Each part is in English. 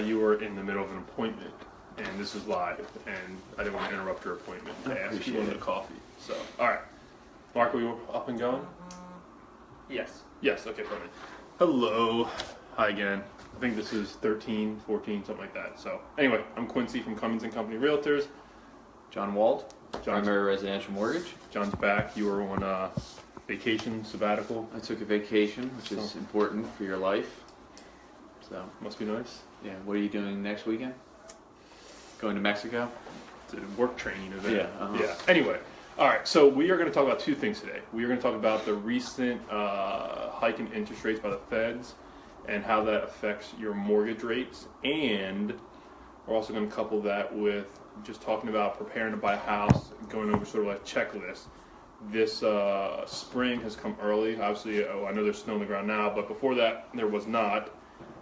you were in the middle of an appointment, and this is live, and I didn't want to interrupt your appointment to ask you for the coffee. So, all right. Mark, are we up and going? Yes. Yes, okay, perfect. Hello. Hi again. I think this is 13, 14, something like that. So, anyway, I'm Quincy from Cummins & Company Realtors. John Wald, Primary Residential Mortgage. John's back. You were on vacation, sabbatical. I took a vacation, which is important for your life. So Must be nice. yeah, what are you doing next weekend? Going to Mexico? It's a work training event. Yeah. Yeah. Anyway, all right. So we are going to talk about two things today. We are going to talk about the recent hike in interest rates by the Feds and how that affects your mortgage rates, and we're also going to couple that with just talking about preparing to buy a house, going over sort of like checklist. This spring has come early. Obviously, I know there's snow on the ground now, but before that there was not,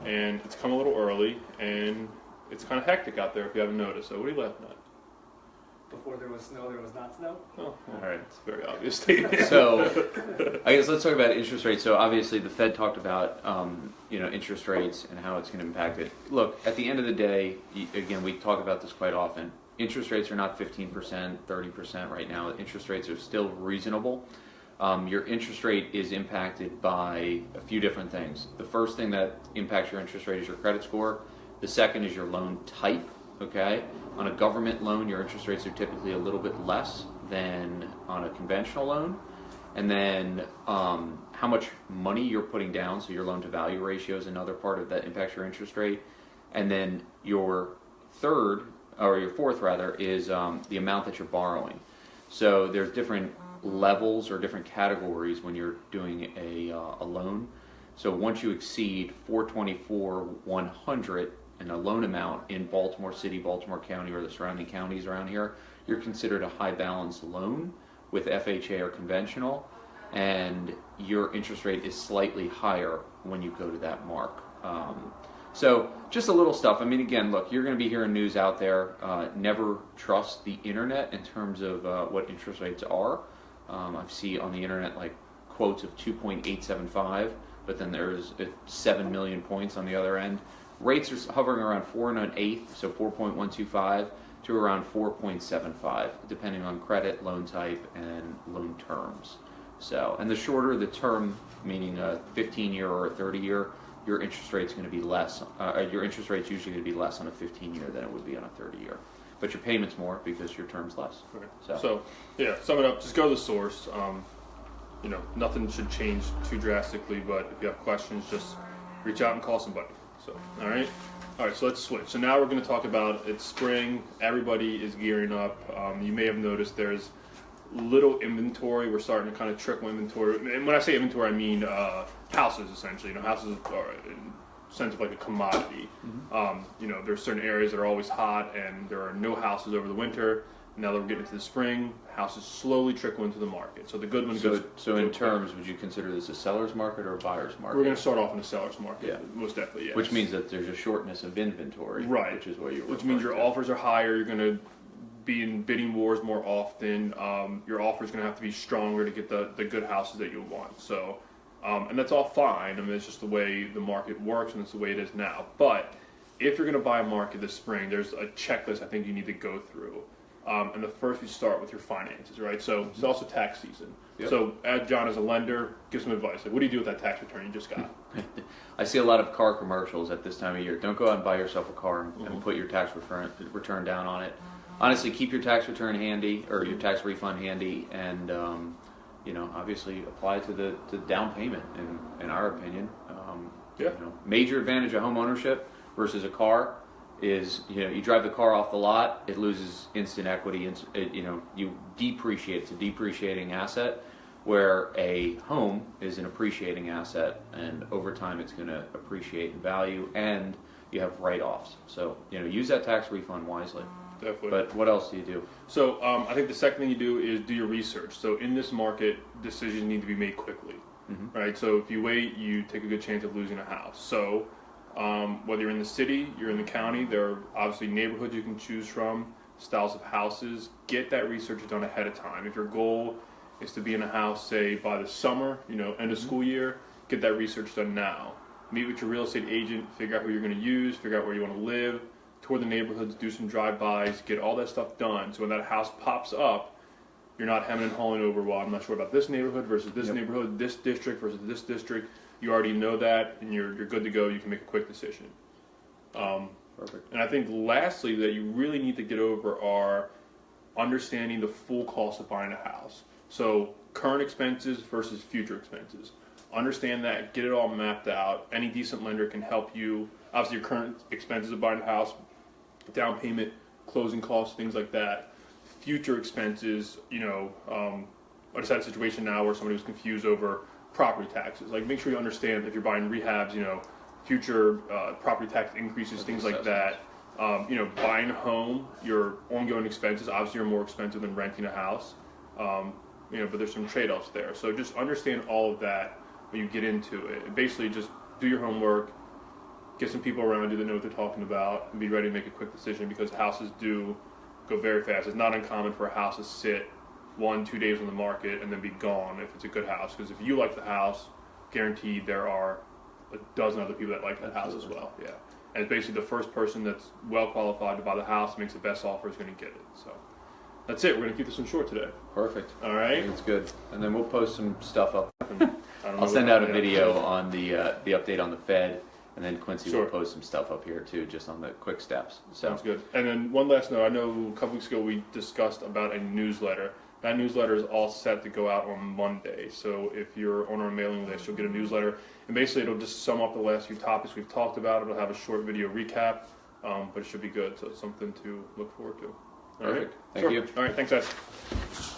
and it's come a little early, and it's kind of hectic out there if you haven't noticed. So what are you laughing at? Before there was snow, there was not snow? Oh, well, All right. it's a very obvious statement. So I guess let's talk about interest rates. So obviously the Fed talked about interest rates and how it's going to impact it. Look, at the end of the day, again, we talk about this quite often. Interest rates are not 15%, 30% right now. Interest rates are still reasonable. Your interest rate is impacted by a few different things. The first thing that impacts your interest rate is your credit score. The second is your loan type. Okay, on a government loan, your interest rates are typically a little bit less than on a conventional loan. And then how much money you're putting down, so your loan to value ratio is another part of that impacts your interest rate. And then your fourth is the amount that you're borrowing. So there's different levels or different categories when you're doing a loan. So once you exceed 424,100 and a loan amount in Baltimore City, Baltimore County, or the surrounding counties around here, you're considered a high balance loan with FHA or conventional, and your interest rate is slightly higher when you go to that mark. So just a little stuff. I mean, again, look, you're going to be hearing news out there. Never trust the internet in terms of what interest rates are. I see on the internet like quotes of 2.875, but then there's 7 million points on the other end. Rates are hovering around 4 1/8, so 4.125 to around 4.75, depending on credit, loan type, and loan terms. So, and the shorter the term, meaning a 15-year or a 30-year, your interest rate's going to be less. Your interest rate's usually going to be less on a 15-year than it would be on a 30-year. But your payment's more because your term's less. Okay. So yeah, sum it up. Just go to the source. Nothing should change too drastically, but if you have questions, just reach out and call somebody. So, all right, so let's switch. So now we're going to talk about it's spring. Everybody is gearing up. You may have noticed there's little inventory. We're starting to kind of trickle inventory. And when I say inventory, I mean houses, essentially. Houses are in the sense of like a commodity. Mm-hmm. There's certain areas that are always hot, and there are no houses over the winter. Now that we're getting into the spring, houses slowly trickle into the market. So the good one goes. So in terms, would you consider this a seller's market or a buyer's market? We're going to start off in the seller's market. Yeah. Most definitely, yes. Which means that there's a shortness of inventory. Right. Which is what you're Which means your offers are higher. You're going to be in bidding wars more often. Your offer is going to have to be stronger to get the good houses that you want. So, and that's all fine. I mean, it's just the way the market works, and it's the way it is now. But if you're going to buy a market this spring, there's a checklist I think you need to go through. And the first, you start with your finances, right? So it's also tax season. Yep. So, John, as a lender, give some advice. Like, what do you do with that tax return you just got? I see a lot of car commercials at this time of year. Don't go out and buy yourself a car and put your tax return down on it. Honestly, keep your tax return handy or your tax refund handy, and obviously apply to the down payment. In our opinion, major advantage of home ownership versus a car is you drive the car off the lot, it loses instant equity, you depreciate. It's a depreciating asset, where a home is an appreciating asset, and over time it's going to appreciate in value, and you have write-offs. So use that tax refund wisely. Definitely. But what else do you do? So I think the second thing you do is do your research. So in this market, decisions need to be made quickly, right? So if you wait, you take a good chance of losing a house. So whether you're in the city, you're in the county, there are obviously neighborhoods you can choose from, styles of houses. Get that research done ahead of time. If your goal is to be in a house, say, by the summer, end of school year, get that research done now. meet with your real estate agent, figure out who you're going to use, figure out where you want to live, tour the neighborhoods, do some drive-bys, get all that stuff done. So when that house pops up, you're not hemming and hawing over, well, I'm not sure about this neighborhood versus this neighborhood, this district versus this district. You already know that, and you're good to go. You can make a quick decision. Perfect. And I think lastly that you really need to get over are understanding the full cost of buying a house. So current expenses versus future expenses. Understand that, get it all mapped out. Any decent lender can help you. Obviously your current expenses of buying a house, down payment, closing costs, things like that. Future expenses, I just had a situation now where somebody was confused over property taxes. Like, make sure you understand if you're buying rehabs, future property tax increases, things like that. Buying a home, your ongoing expenses obviously are more expensive than renting a house. But there's some trade-offs there. So just understand all of that when you get into it. Basically, just do your homework, get some people around you that know what they're talking about, and be ready to make a quick decision because houses do go very fast. It's not uncommon for a house to sit 1-2 days on the market and then be gone if it's a good house. Because if you like the house, guaranteed there are a dozen other people that like that house as well. Yeah, and it's basically the first person that's well qualified to buy the house, makes the best offer, is going to get it. So that's it. We're going to keep this one short today. Perfect. All I right. think it's good. And then we'll post some stuff up. I'll I'll send out a video on the update on the Fed, and then Quincy will post some stuff up here too, just on the quick steps. So Sounds good. And then one last note. I know a couple weeks ago we discussed about a newsletter. That newsletter is all set to go out on Monday. So if you're on our mailing list, you'll get a newsletter. And basically it'll just sum up the last few topics we've talked about. It'll have a short video recap, but it should be good. So it's something to look forward to. All right. Perfect. Thank you. All right. Thanks, guys.